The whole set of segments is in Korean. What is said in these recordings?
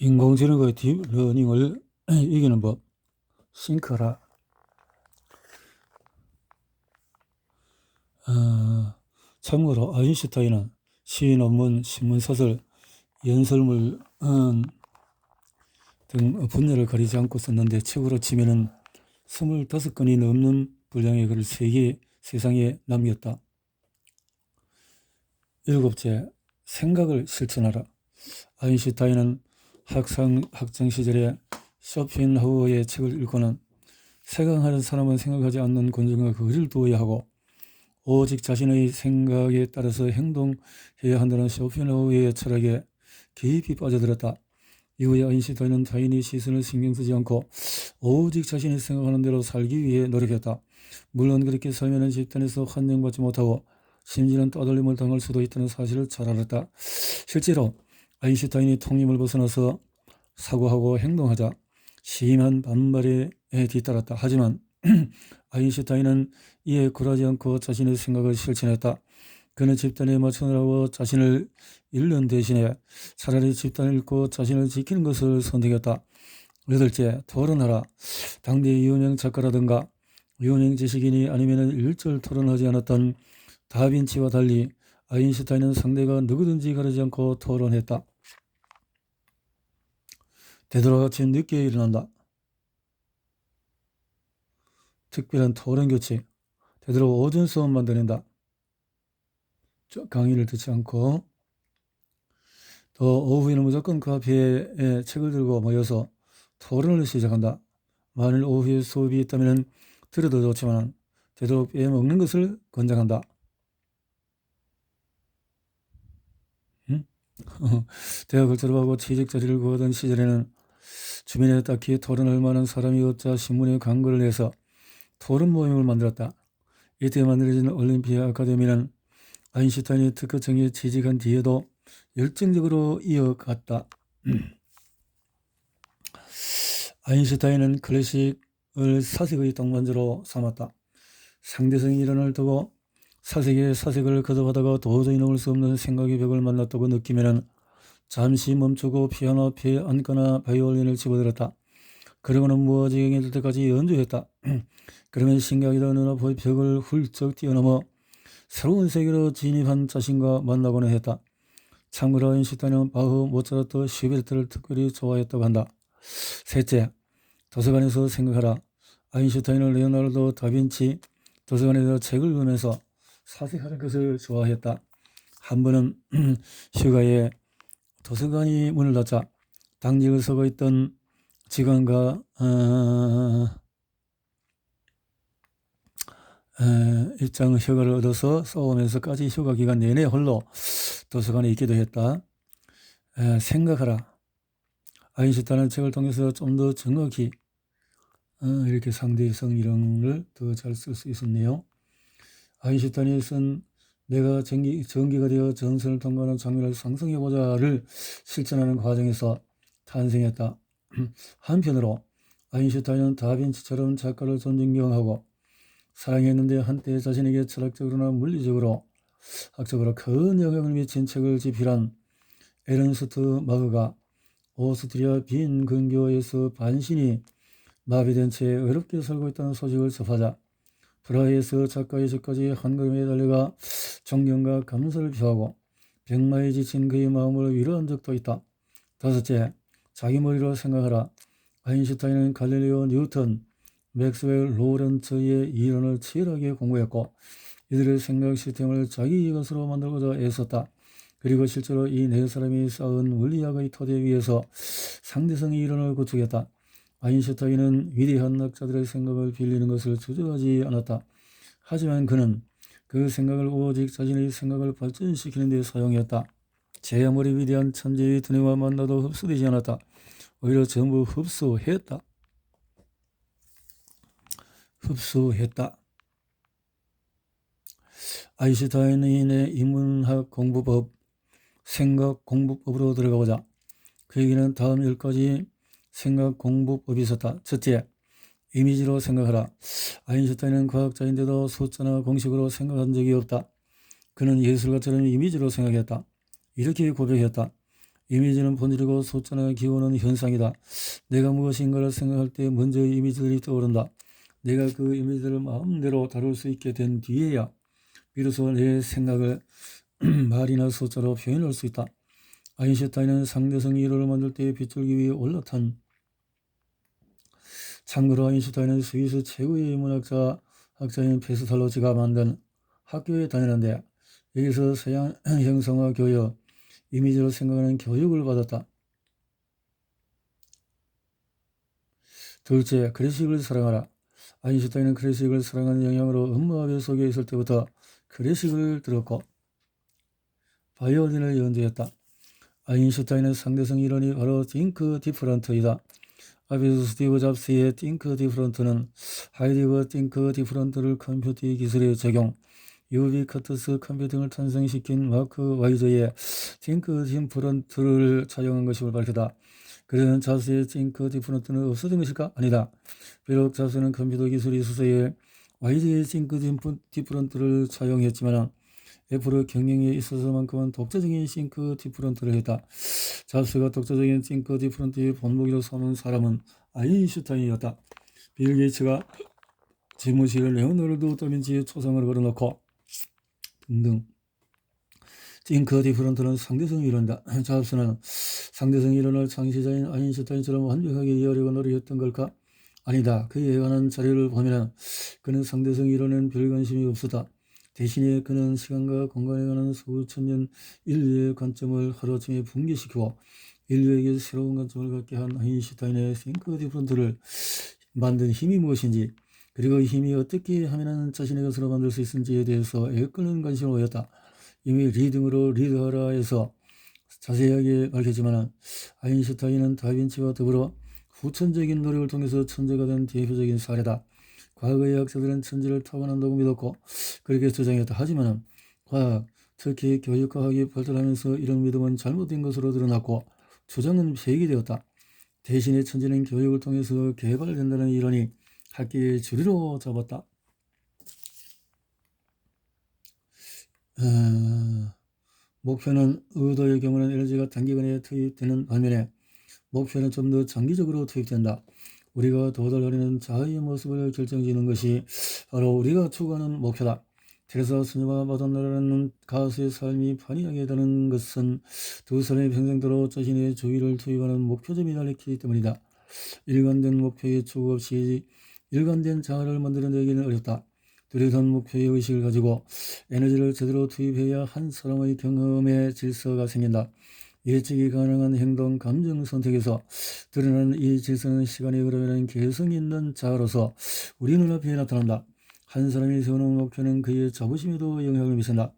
인공지능의 딥러닝을 이기는 법, 싱크라. 참고로 아인슈타인은 시, 논문, 신문사설, 연설문 등 분야를 가리지 않고 썼는데 책으로 치면은 25권이 넘는 분량의 글을 세상에 남겼다. 일곱째, 생각을 실천하라. 아인슈타인은 학창 시절에 쇼펜하우어의 책을 읽고는 생각하는 사람은 생각하지 않는 권력과 거리를 두어야 하고 오직 자신의 생각에 따라서 행동해야 한다는 쇼펜하우어의 철학에 깊이 빠져들었다. 이후에 아인슈타인은 타인의 시선을 신경 쓰지 않고 오직 자신이 생각하는 대로 살기 위해 노력했다. 물론 그렇게 살면 집단에서 환영받지 못하고 심지어는 따돌림을 당할 수도 있다는 사실을 잘 알았다. 실제로 아인슈타인이 통념을 벗어나서 사고하고 행동하자 심한 반발에 뒤따랐다. 하지만 아인슈타인은 이에 굴하지 않고 자신의 생각을 실천했다. 그는 집단에 맞추느라고 자신을 잃는 대신에 차라리 집단을 잃고 자신을 지키는 것을 선택했다. 여덟째, 토론하라. 당대 유명 작가라든가 유명 지식인이 아니면 일절 토론하지 않았던 다빈치와 달리 아인슈타인은 상대가 누구든지 가리지 않고 토론했다. 되도록 아침 늦게 일어난다. 특별한 토론 교칙. 되도록 오전 수업만 듣는다. 강의를 듣지 않고. 또 오후에는 무조건 카페에 책을 들고 모여서 토론을 시작한다. 만일 오후에 수업이 있다면 들어도 좋지만 되도록 빼먹는 것을 권장한다. 대학을 졸업하고 취직 자리를 구하던 시절에는 주변에 딱히 토론할 만한 사람이 없자 신문에 광고를 내서 토론 모임을 만들었다. 이때 만들어진 올림피아 아카데미는 아인슈타인이 특허청에 취직한 뒤에도 열정적으로 이어갔다. 아인슈타인은 클래식을 사색의 동반자로 삼았다. 상대성 이론을 두고 사색을 거듭하다가 도저히 넘을 수 없는 생각의 벽을 만났다고 느끼면 잠시 멈추고 피아노 앞에 앉거나 바이올린을 집어들었다. 그러고는 무아지경이 될 때까지 연주했다. 그러면 신기하게도 눈앞의 벽을 훌쩍 뛰어넘어 새로운 세계로 진입한 자신과 만나고는 했다. 참고로 아인슈타인은 바흐, 모차르트, 슈베르트를 특별히 좋아했다고 한다. 셋째, 도서관에서 생각하라. 아인슈타인은 레오나르도 다빈치 도서관에서 책을 읽으면서 사색하는 것을 좋아했다. 한 번은 휴가에 도서관이 문을 닫자 당직을 서고 있던 직원과 일정 휴가를 얻어서 싸우면서까지 휴가 기간 내내 홀로 도서관에 있기도 했다. 생각하라. 아인슈타인은 책을 통해서 좀 더 정확히 이렇게 상대성 이론을 더 잘 쓸 수 있었네요. 아인슈타인이 쓴 내가 전기가 되어 전선을 통과하는 장면을 상상해보자를 실천하는 과정에서 탄생했다. 한편으로 아인슈타인은 다빈치처럼 작가를 존경하고 사랑했는데 한때 자신에게 철학적으로나 물리적으로 학적으로 큰 영향을 미친 책을 집필한 에른스트 마흐가 오스트리아 빈 근교에서 반신이 마비된 채 어렵게 살고 있다는 소식을 접하자 프라하에서 작가의 집까지 한 걸음에 달려가 존경과 감사를 표하고 병마에 지친 그의 마음을 위로한 적도 있다. 다섯째, 자기 머리로 생각하라. 아인슈타인은 갈릴레오, 뉴턴, 맥스웰, 로렌츠의 이론을 치열하게 공부했고 이들의 생각 시스템을 자기 것으로 만들고자 애썼다. 그리고 실제로 이 네 사람이 쌓은 물리학의 토대 위에서 상대성의 이론을 구축했다. 아인슈타인은 위대한 학자들의 생각을 빌리는 것을 주저하지 않았다. 하지만 그는 그 생각을 오직 자신의 생각을 발전시키는 데 사용했다. 제 아무리 위대한 천재의 두뇌와 만나도 흡수되지 않았다. 오히려 전부 흡수했다. 아인슈타인의 인문학 공부법, 생각 공부법으로 들어가보자. 그에게는 다음 10가지 생각 공부법이 있었다. 첫째, 이미지로 생각하라. 아인슈타인은 과학자인데도 숫자나 공식으로 생각한 적이 없다. 그는 예술가처럼 이미지로 생각했다. 이렇게 고백했다. 이미지는 본질이고 숫자는 기호는 현상이다. 내가 무엇인가를 생각할 때 먼저 이미지들이 떠오른다. 내가 그 이미지들을 마음대로 다룰 수 있게 된 뒤에야 비로소 내 생각을 말이나 숫자로 표현할 수 있다. 아인슈타인은 상대성 이론을 만들 때 빗줄기 위에 올라탄. 참고로 아인슈타인은 스위스 최고의 문학자인 페스탈로치가 만든 학교에 다니는데 여기서 서양 형성화 교육, 이미지로 생각하는 교육을 받았다. 둘째, 클래식을 사랑하라. 아인슈타인은 클래식을 사랑하는 영향으로 음악의 속에 있을 때부터 클래식을 들었고 바이올린을 연주했다. 아인슈타인은 상대성 이론이 바로 띵크 디퍼런트이다. 앞에서 스티브 잡스의 띵크 디퍼런트는 하이데거 띵크 디퍼런트를 컴퓨터 기술에 적용, 유비쿼터스 컴퓨팅을 탄생시킨 마크 와이저의 띵크 디퍼런트를 차용한 것임을 밝혔다. 그러는 잡스의 띵크 디퍼런트는 없어진 것일까? 아니다. 비록 잡스는 컴퓨터 기술이 있어서의 와이저의 띵크 디퍼런트를 차용했지만 애플의 경영에 있어서만큼은 독자적인 싱크 디퍼런트를 했다. 잡스가 독자적인 싱크 디퍼런트의 본보기로 삼은 사람은 아인슈타인이었다. 빌 게이츠가 지무실 레오나르도 다빈치의 초상을 걸어놓고 등등. 싱크 디퍼런트는 상대성 이론이다. 잡스는 상대성 이론을 창시자인 아인슈타인처럼 완벽하게 이해하려고 노력했던 걸까? 아니다. 그에 관한 자료를 보면 그는 상대성 이론에는 별 관심이 없었다. 대신에 그는 시간과 공간에 관한 수천 년 인류의 관점을 하루아침에 붕괴시키고 인류에게 새로운 관점을 갖게 한 아인슈타인의 싱크 디퍼런트를 만든 힘이 무엇인지, 그리고 힘이 어떻게 하면 자신의 것으로 만들 수 있는지에 대해서 애끓는 관심을 보였다. 이미 리딩으로 리드하라에서 자세하게 밝혔지만 아인슈타인은 다빈치와 더불어 후천적인 노력을 통해서 천재가 된 대표적인 사례다. 과거의 학자들은 천재를 타고난다고 믿었고 그렇게 주장했다. 하지만 과학, 특히 교육과학이 발달하면서 이런 믿음은 잘못된 것으로 드러났고 주장은 폐기되었다. 대신에 천재는 교육을 통해서 개발된다는 이론이 학계의 주류로 잡았다. 목표는 의도의 경우는 에너지가 단기간에 투입되는 반면에 목표는 좀 더 장기적으로 투입된다. 우리가 도달하려는 자아의 모습을 결정짓는 것이 바로 우리가 추구하는 목표다. 테레사 수녀와 마돈나라는 가수의 삶이 판이하게 되는 것은 두 사람이 평생도로 자신의 주의를 투입하는 목표점이 달렸기 때문이다. 일관된 목표의 추구 없이 일관된 자아를 만들어내기는 어렵다. 뚜렷한 목표의 의식을 가지고 에너지를 제대로 투입해야 한 사람의 경험의 질서가 생긴다. 예측이 가능한 행동, 감정, 선택에서 드러나는 이 질서는 시간이 흐르면 개성 있는 자아로서 우리 눈앞에 나타난다. 한 사람이 세우는 목표는 그의 자부심에도 영향을 미친다.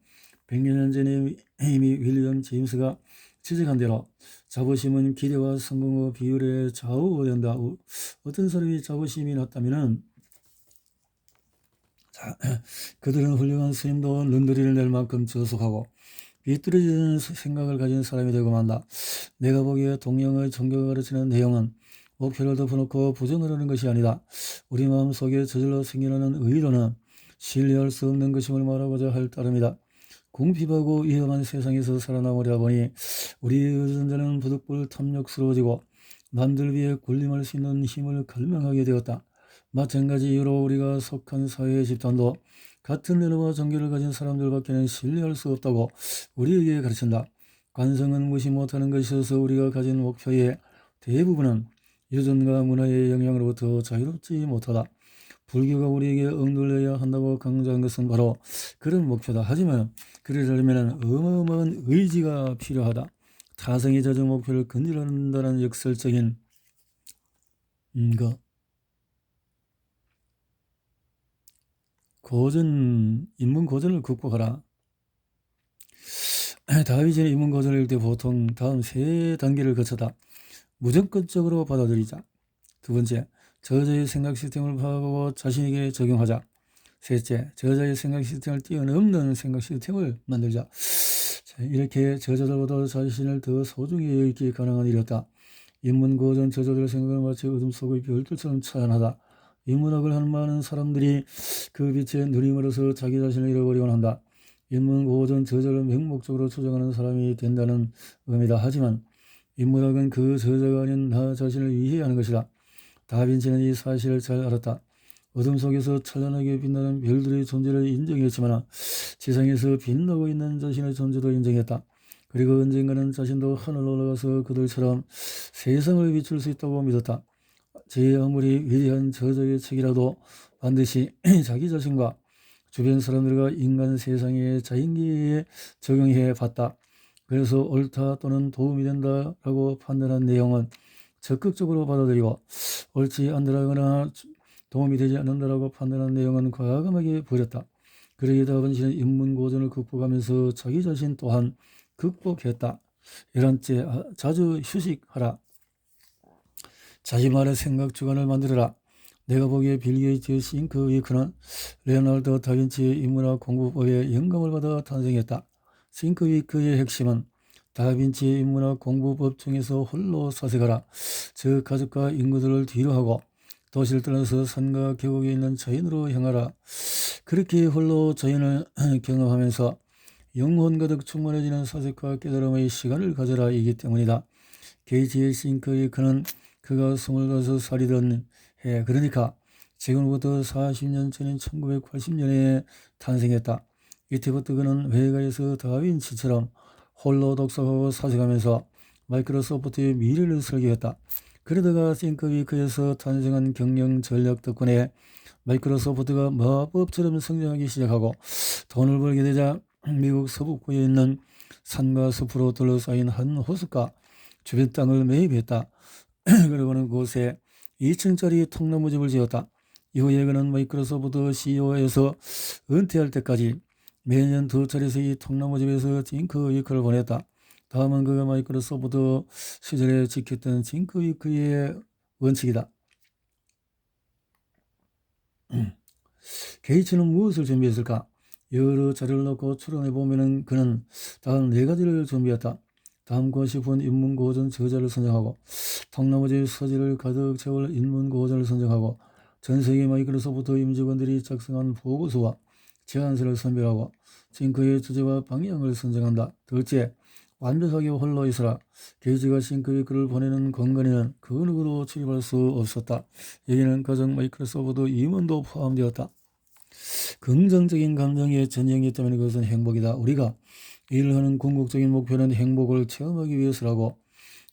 100년 전에 이미 윌리엄 제임스가 지적한 대로 자부심은 기대와 성공의 비율에 좌우된다. 어떤 사람이 자부심이 낮다면 그들은 훌륭한 스님도 눈두리를 낼 만큼 저속하고 비뚤어지는 생각을 가진 사람이 되고 만다. 내가 보기에 동양의 종교가 가르치는 내용은 목표를 덮어놓고 부정을 하는 것이 아니다. 우리 마음속에 저절로 생겨나는 의로는 신뢰할 수 없는 것임을 말하고자 할 따름이다. 궁핍하고 위험한 세상에서 살아남으려 보니 우리의 유전자는 부득불 탐욕스러워지고 남들 위해 군림할 수 있는 힘을 갈망하게 되었다. 마찬가지 이유로 우리가 속한 사회의 집단도 같은 언어와 종교를 가진 사람들밖에는 신뢰할 수 없다고 우리에게 가르친다. 관성은 무시 못하는 것이어서 우리가 가진 목표의 대부분은 유전과 문화의 영향으로부터 자유롭지 못하다. 불교가 우리에게 억눌려야 한다고 강조한 것은 바로 그런 목표다. 하지만 그러려면 어마어마한 의지가 필요하다. 타성이 젖은 목표를 건드린다는 역설적인 인문 고전을 극복하라. 다윗의 인문 고전을 읽을 때 보통 다음 세 단계를 거쳐다. 무조건적으로 받아들이자. 두 번째, 저자의 생각 시스템을 파악하고 자신에게 적용하자. 셋째, 저자의 생각 시스템을 뛰어넘는 생각 시스템을 만들자. 이렇게 저자들보다 자신을 더 소중히 여기기 가능한 일이었다. 인문 고전 저자들의 생각은 마치 어둠 속의 별들처럼 찬란하다. 인문학을 하는 많은 사람들이 그 빛에 누림으로써 자기 자신을 잃어버리곤 한다. 인문 고전 저자를 맹목적으로 추정하는 사람이 된다는 의미다. 하지만 인문학은 그 저자가 아닌 나 자신을 이해하는 것이다. 다빈치는 이 사실을 잘 알았다. 어둠 속에서 찬란하게 빛나는 별들의 존재를 인정했지만 지상에서 빛나고 있는 자신의 존재도 인정했다. 그리고 언젠가는 자신도 하늘로 올라가서 그들처럼 세상을 비출 수 있다고 믿었다. 제 아무리 위대한 저자의 책이라도 반드시 자기 자신과 주변 사람들과 인간 세상의 자인기에 적용해 봤다. 그래서 옳다 또는 도움이 된다라고 판단한 내용은 적극적으로 받아들이고 옳지 않다거나 도움이 되지 않는다라고 판단한 내용은 과감하게 버렸다. 그러기에 다빈치는 인문고전을 극복하면서 자기 자신 또한 극복했다. 11째, 자주 휴식하라. 자신만의 생각 주관을 만들어라. 내가 보기에 빌 게이츠, 싱크 위크는 레오나르도 다빈치의 인문학 공부법에 영감을 받아 탄생했다. 싱크 위크의 핵심은 다빈치의 인문학 공부법 중에서 홀로 사색하라. 즉 가족과 인구들을 뒤로하고 도시를 떠나서 산과 계곡에 있는 자연으로 향하라. 그렇게 홀로 자연을 경험하면서 영혼 가득 충만해지는 사색과 깨달음의 시간을 가져라 이기 때문이다. 게이츠의 싱크 위크는 그가 25살이던 해, 그러니까 지금부터 40년 전인 1980년에 탄생했다. 이때부터 그는 외가에서 다빈치처럼 홀로 독서하고 사색하면서 마이크로소프트의 미래를 설계했다. 그러다가 싱크위크에서 탄생한 경영 전략 덕분에 마이크로소프트가 마법처럼 성장하기 시작하고 돈을 벌게 되자 미국 서북부에 있는 산과 숲으로 둘러싸인 한 호수가 주변 땅을 매입했다. 그리고는 그곳에 2층짜리 통나무집을 지었다. 이후에 그는 마이크로소프트 CEO에서 은퇴할 때까지 매년 2차례씩 이 통나무집에서 징크위크를 보냈다. 다음은 그가 마이크로소프트 시절에 지켰던 징크위크의 원칙이다. 게이츠는 무엇을 준비했을까? 여러 자료를 놓고 추론해보면 그는 다음 4가지를 준비했다. 닮고 싶은 인문고전 저자를 선정하고 통나무집 서재를 가득 채울 인문고전을 선정하고 전세계 마이크로소프트 임직원들이 작성한 보고서와 제안서를 선별하고 싱크의 주제와 방향을 선정한다. 둘째, 완벽하게 홀로 있어라. 게이츠가 싱크위크를 보내는 공간에는 그 누구도 출입할 수 없었다. 여기는 가족 마이크로소프트 임원도 포함되었다. 긍정적인 감정의 전형이 때문에 그것은 행복이다. 우리가 일을 하는 궁극적인 목표는 행복을 체험하기 위해서라고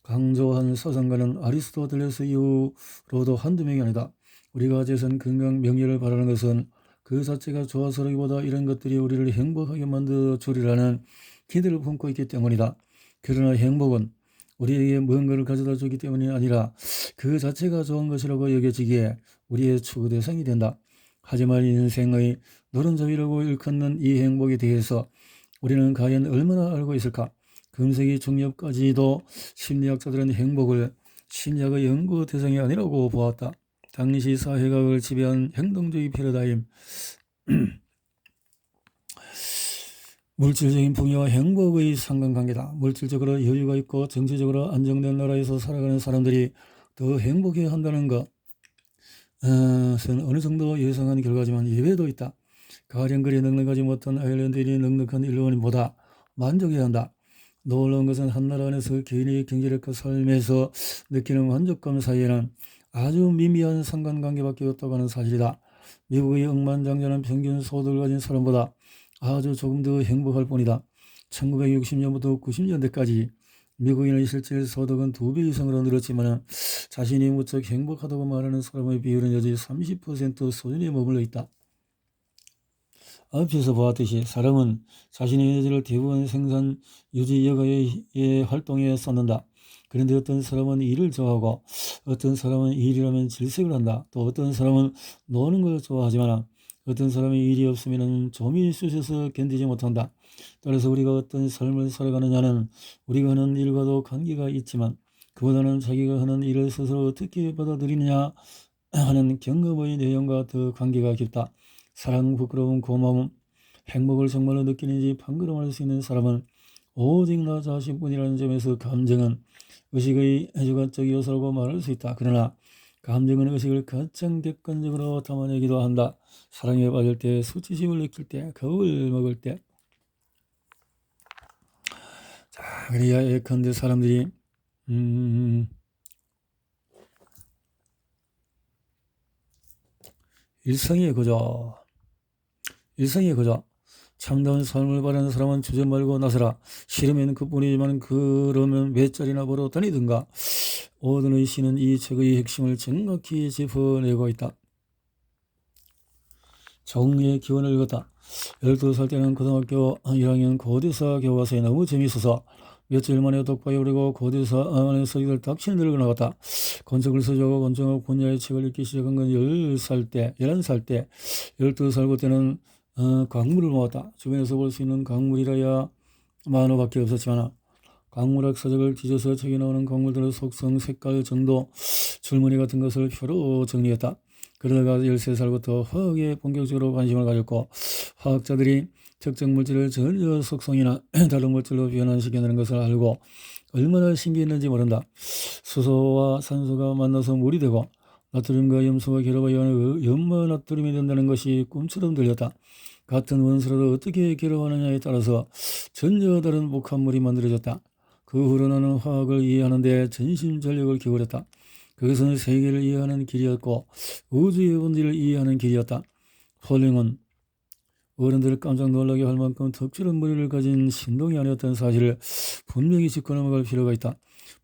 강조한 사상가는 아리스토텔레스 이후로도 한두 명이 아니다. 우리가 재산, 건강, 명예를 바라는 것은 그 자체가 좋아서라기보다 이런 것들이 우리를 행복하게 만들어주리라는 기대를 품고 있기 때문이다. 그러나 행복은 우리에게 뭔가를 가져다 주기 때문이 아니라 그 자체가 좋은 것이라고 여겨지기에 우리의 추구 대상이 된다. 하지만 인생의 노른자위라고 일컫는 이 행복에 대해서 우리는 과연 얼마나 알고 있을까? 금세기 중엽까지도 심리학자들은 행복을 심리학의 연구 대상이 아니라고 보았다. 당시 사회학을 지배한 행동주의 패러다임, 물질적인 풍요와 행복의 상관관계다. 물질적으로 여유가 있고 정치적으로 안정된 나라에서 살아가는 사람들이 더 행복해야 한다는 것은 어느 정도 예상한 결과지만 예외도 있다. 가령 그리 넉넉하지 못한 아일랜드인이 넉넉한 일본인보다 만족해야 한다. 놀라운 것은 한 나라 안에서 개인의 경제력과 삶에서 느끼는 만족감 사이에는 아주 미미한 상관관계밖에 없다고 하는 사실이다. 미국의 억만장자는 평균 소득을 가진 사람보다 아주 조금 더 행복할 뿐이다. 1960년부터 90년대까지 미국인의 실질 소득은 2배 이상으로 늘었지만 자신이 무척 행복하다고 말하는 사람의 비율은 여전히 30% 수준에 머물러 있다. 앞에서 보았듯이 사람은 자신의 에너지를 대부분 생산, 유지, 여가의 활동에 쏟는다. 그런데 어떤 사람은 일을 좋아하고 어떤 사람은 일이라면 질색을 한다. 또 어떤 사람은 노는 걸 좋아하지만 어떤 사람이 일이 없으면 좀이 쑤셔서 견디지 못한다. 따라서 우리가 어떤 삶을 살아가느냐는 우리가 하는 일과도 관계가 있지만 그보다는 자기가 하는 일을 스스로 어떻게 받아들이느냐 하는 경험의 내용과 더 관계가 깊다. 사랑, 부끄러움, 고마움, 행복을 정말로 느끼는지 판가름할 수 있는 사람은 오직 나 자신뿐이라는 점에서 감정은 의식의 주관적 요소라고 말할 수 있다. 그러나 감정은 의식을 가장 객관적으로 담아내기도 한다. 사랑에 빠질 때, 수치심을 느낄 때, 겁을 먹을 때. 자, 그래야 예컨대 사람들이 음, 일상의 거저, 일상의 거저. 참다운 삶을 바라는 사람은 주저 말고 나서라. 싫으면 그뿐이지만 그러면 몇 자리나 벌어 다니든가. 오드너의 시는 이 책의 핵심을 정확히 짚어내고 있다. 정리의 기원을 읽었다. 12살 때는 고등학교 1학년 고대사 교과서에 너무 재미있어서 며칠 만에 독박이 오르고 고대사 안에서 이들 닥치는 들고 나갔다. 건축을 서적하고 건축학 분야의 책을 읽기 시작한 건 10살 때, 11살 때, 12살 그때는 강물을 모았다. 주변에서 볼 수 있는 강물이라야 만화밖에 없었지만 강물학 서적을 뒤져서 책에 나오는 강물들의 속성, 색깔, 정도, 줄무늬 같은 것을 표로 정리했다. 그러다가 13살부터 화학에 본격적으로 관심을 가졌고 화학자들이 특정 물질을 전혀 속성이나 다른 물질로 변환시켜내는 것을 알고 얼마나 신기했는지 모른다. 수소와 산소가 만나서 물이 되고 나트륨과 염소가 결합하여 염화나트륨이 된다는 것이 꿈처럼 들렸다. 같은 원소라도 어떻게 결합하느냐에 따라서 전혀 다른 복합물이 만들어졌다. 그 후로 나는 화학을 이해하는 데 전심전력을 기울였다. 그것은 세계를 이해하는 길이었고 우주의 본질을 이해하는 길이었다. 폴링은 어른들을 깜짝 놀라게 할 만큼 특별한 머리를 가진 신동이 아니었다는 사실을 분명히 짚고 넘어갈 필요가 있다.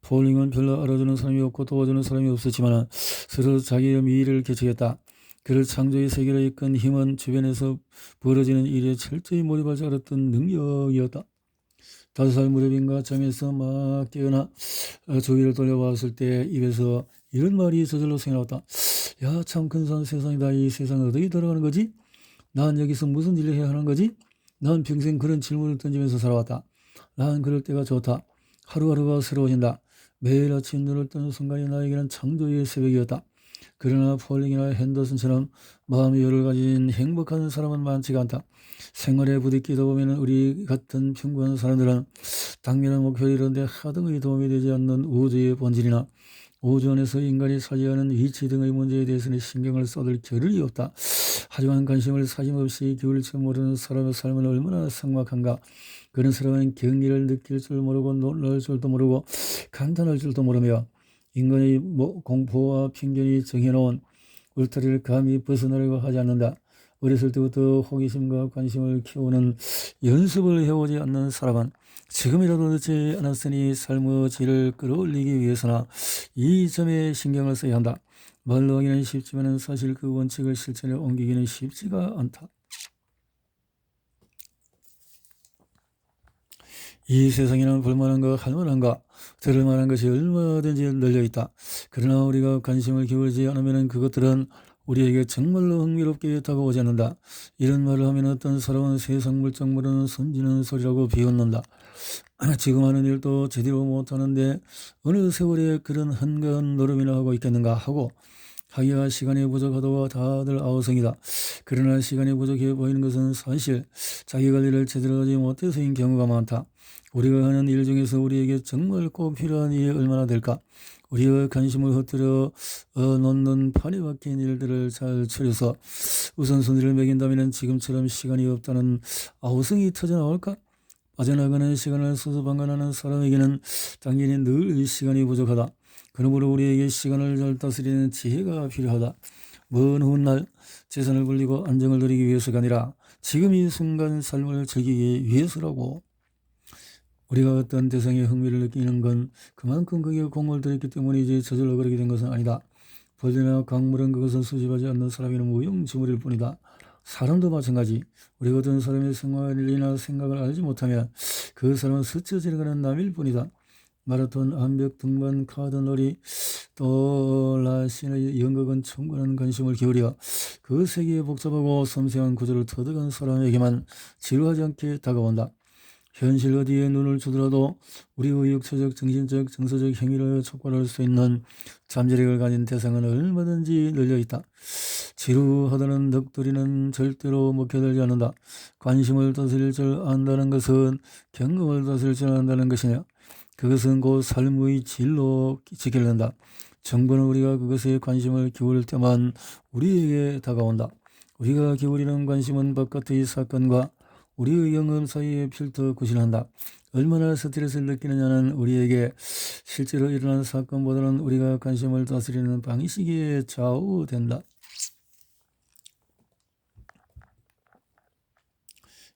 폴링은 별로 알아주는 사람이 없고 도와주는 사람이 없었지만 스스로 자기의 미래를 개척했다. 그를 창조의 세계로 이끈 힘은 주변에서 벌어지는 일에 철저히 몰입할 줄 알았던 능력이었다. 5살 무렵인가 잠에서 막 깨어나 주위를 돌려봤을 때 입에서 이런 말이 저절로 생각났다. 야, 참 근사한 세상이다. 이 세상은 어떻게 돌아가는 거지? 난 여기서 무슨 일을 해야 하는 거지? 난 평생 그런 질문을 던지면서 살아왔다. 난 그럴 때가 좋다. 하루하루가 새로워진다. 매일 아침 눈을 뜨는 순간이 나에게는 창조의 새벽이었다. 그러나 폴링이나 핸더슨처럼 마음의 여유를 가진 행복한 사람은 많지가 않다. 생활에 부딪히다 보면 우리 같은 평범한 사람들은 당면한 목표를 이루는데 하등의 도움이 되지 않는 우주의 본질이나 우주 안에서 인간이 차지하는 위치 등의 문제에 대해서는 신경을 써둘 겨를이 없다. 하지만 관심을 사심없이 기울일 줄 모르는 사람의 삶은 얼마나 삭막한가. 그런 사람은 경계를 느낄 줄 모르고 놀랄 줄도 모르고 감탄할 줄도 모르며 인간의 공포와 편견이 정해놓은 울타리를 감히 벗어나려고 하지 않는다. 어렸을 때부터 호기심과 관심을 키우는 연습을 해오지 않는 사람은 지금이라도 늦지 않았으니 삶의 질을 끌어올리기 위해서나 이 점에 신경을 써야 한다. 말로 하기는 쉽지만 사실 그 원칙을 실천에 옮기기는 쉽지가 않다. 이 세상에는 볼만한가 할만한가 들을 만한 것이 얼마든지 널려있다. 그러나 우리가 관심을 기울이지 않으면 그것들은 우리에게 정말로 흥미롭게 다가오지 않는다. 이런 말을 하면 어떤 사람은 세상 물정 모르는 숨지는 소리라고 비웃는다. 지금 하는 일도 제대로 못하는데 어느 세월에 그런 한가한 노름이나 하고 있겠는가 하고 하기가 시간이 부족하다고 다들 아우성이다. 그러나 시간이 부족해 보이는 것은 사실 자기 관리를 제대로 하지 못해서인 경우가 많다. 우리가 하는 일 중에서 우리에게 정말 꼭 필요한 일이 얼마나 될까? 우리가 관심을 흩뜨려 놓는 판에 박힌 일들을 잘 추려서 우선순위를 매긴다면 지금처럼 시간이 없다는 아우성이 터져나올까? 빠져나가는 시간을 수수방관하는 사람에게는 당연히 늘 시간이 부족하다. 그러므로 우리에게 시간을 잘 다스리는 지혜가 필요하다. 먼 훗날 재산을 불리고 안정을 누리기 위해서가 아니라 지금 이 순간 삶을 즐기기 위해서라고. 우리가 어떤 대상에 흥미를 느끼는 건 그만큼 그게 공을 들였기 때문이지 저절로 그렇게 된 것은 아니다. 벌레나 강물은 그것을 수집하지 않는 사람에게는 무용지물일 뿐이다. 사람도 마찬가지. 우리가 어떤 사람의 생활이나 생각을 알지 못하면 그 사람은 스쳐 지나가는 남일 뿐이다. 마라톤, 암벽, 등반, 카드놀이, 또 라신의 연극은 충분한 관심을 기울여 그 세계의 복잡하고 섬세한 구조를 터득한 사람에게만 지루하지 않게 다가온다. 현실 어디에 눈을 주더라도 우리의 육체적, 정신적, 정서적 행위를 촉발할 수 있는 잠재력을 가진 대상은 얼마든지 널려있다. 지루하다는 넋두리는 절대로 먹혀들지 않는다. 관심을 다스릴 줄 안다는 것은 경험을 다스릴 줄 안다는 것이냐. 그것은 곧 삶의 질로 지켜낸다. 정보는 우리가 그것에 관심을 기울일 때만 우리에게 다가온다. 우리가 기울이는 관심은 바깥의 사건과 우리의 영혼 사이에 필터 구실한다. 얼마나 스트레스를 느끼느냐는 우리에게 실제로 일어난 사건보다는 우리가 관심을 다스리는 방식에 좌우된다.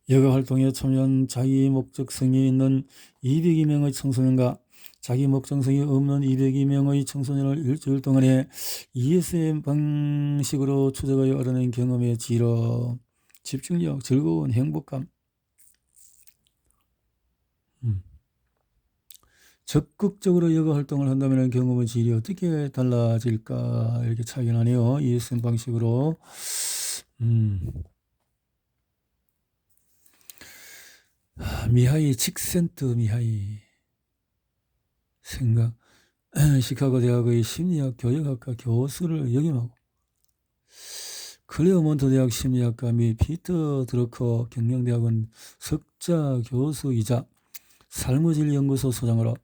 여가 활동에 참여한 자기 목적성이 있는 202명의 청소년과 자기 목적성이 없는 202명의 청소년을 일주일 동안에 ESM 방식으로 추적하여 알아낸 경험의 지름, 집중력, 즐거운 행복감, 적극적으로 여가 활동을 한다면 경험의 질이 어떻게 달라질까 이렇게 차이가 나네요. ESM 방식으로. 미하이 칙센트 미하이 생각 시카고 대학의 심리학 교역학과 교수를 역임하고 클레어몬트 대학 심리학과 및 피터 드러커 경영대학원 석자 교수이자 삶의질 연구소 소장으로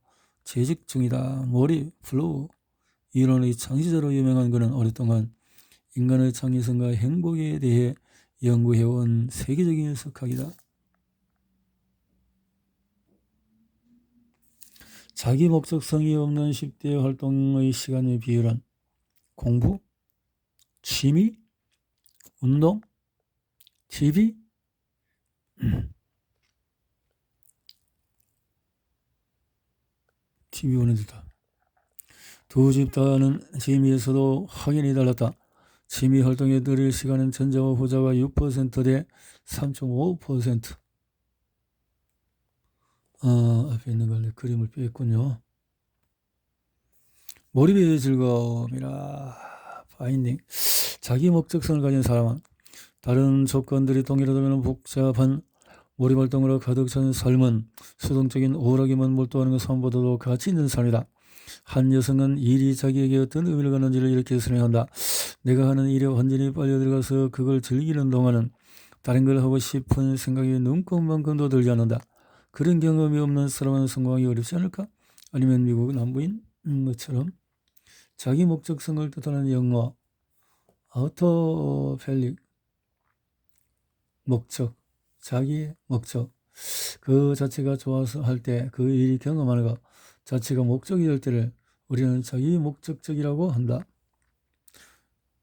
재직 중이다. 모리 플로우 이론의 창시자로 유명한 그는 오랫동안 인간의 창의성과 행복에 대해 연구해온 세계적인 석학이다. 자기 목적성이 없는 10대 활동의 시간의 비율은 공부, 취미, 운동, TV, TV 보는 듯다. 두 집단은 취미에서도 확연히 달랐다. 취미 활동에 들일 시간은 전자와 후자가 6%대 3.5%. 앞에 있는 걸 그림을 뺐군요. 몰입의 즐거움이라 파인딩. 자기 목적성을 가진 사람은 다른 조건들이 동일하다면 복잡한 몰입활동으로 가득 찬 삶은 수동적인 오락에만 몰두하는 삶보다도 가치 있는 삶이다. 한 여성은 일이 자기에게 어떤 의미를 갖는지를 이렇게 설명한다. 내가 하는 일에 완전히 빨려들어가서 그걸 즐기는 동안은 다른 걸 하고 싶은 생각이 눈꼽만큼도 들지 않는다. 그런 경험이 없는 사람은 성공하기 어렵지 않을까? 아니면 미국 남부인 것처럼 자기 목적성을 뜻하는 영어 아우토펠릭 목적, 자기의 목적 그 자체가 좋아서 할 때 그 일이 경험하는 것 자체가 목적이 될 때를 우리는 자기 목적적이라고 한다.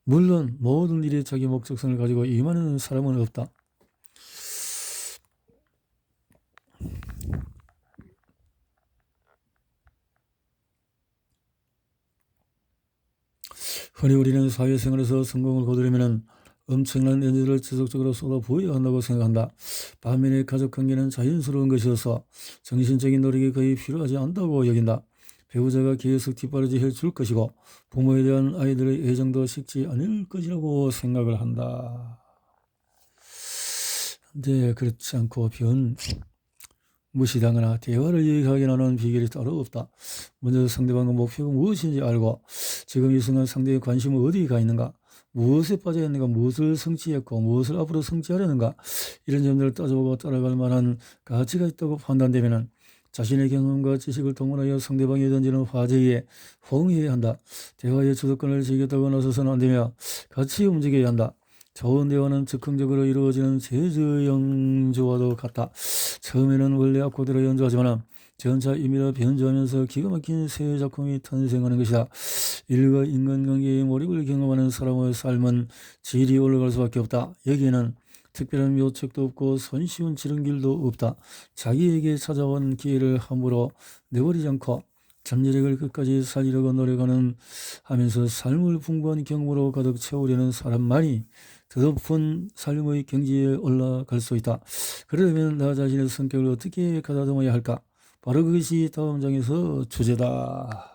물론 모든 일에 자기 목적성을 가지고 임하는 사람은 없다. 흔히 우리는 사회생활에서 성공을 거두려면 엄청난 에너지를 지속적으로 쏟아부어야 한다고 생각한다. 반면에 가족관계는 자연스러운 것이어서 정신적인 노력이 거의 필요하지 않다고 여긴다. 배우자가 계속 뒷바라지 해줄 것이고 부모에 대한 아이들의 애정도 식지 않을 것이라고 생각을 한다. 근데 그렇지 않고 무시당하나 대화를 유익하게 나누는 비결이 따로 없다. 먼저 상대방의 목표가 무엇인지 알고 지금 이 순간 상대의 관심은 어디에 가 있는가, 무엇에 빠져 있는가, 무엇을 성취했고 무엇을 앞으로 성취하려는가 이런 점들을 따져보고 따라갈 만한 가치가 있다고 판단되면 자신의 경험과 지식을 동원하여 상대방이 던지는 화제에 호응해야 한다. 대화의 주도권을 지겠다고 나서서는 안되며 같이 움직여야 한다. 좋은 대화는 즉흥적으로 이루어지는 재즈 연주와도 같다. 처음에는 원래 악보대로 연주하지만 점차 임의로 변주하면서 기가 막힌 새 작품이 탄생하는 것이다. 일과 인간관계의 몰입을 경험하는 사람의 삶은 질이 올라갈 수밖에 없다. 여기에는 특별한 묘책도 없고 손쉬운 지름길도 없다. 자기에게 찾아온 기회를 함부로 내버리지 않고 잠재력을 끝까지 살리려고 노력하는 하면서 삶을 풍부한 경험으로 가득 채우려는 사람만이 더높은 삶의 경지에 올라갈 수 있다. 그러려면 나 자신의 성격을 어떻게 가다듬어야 할까? 바로 그것이 다음 장에서 주제다.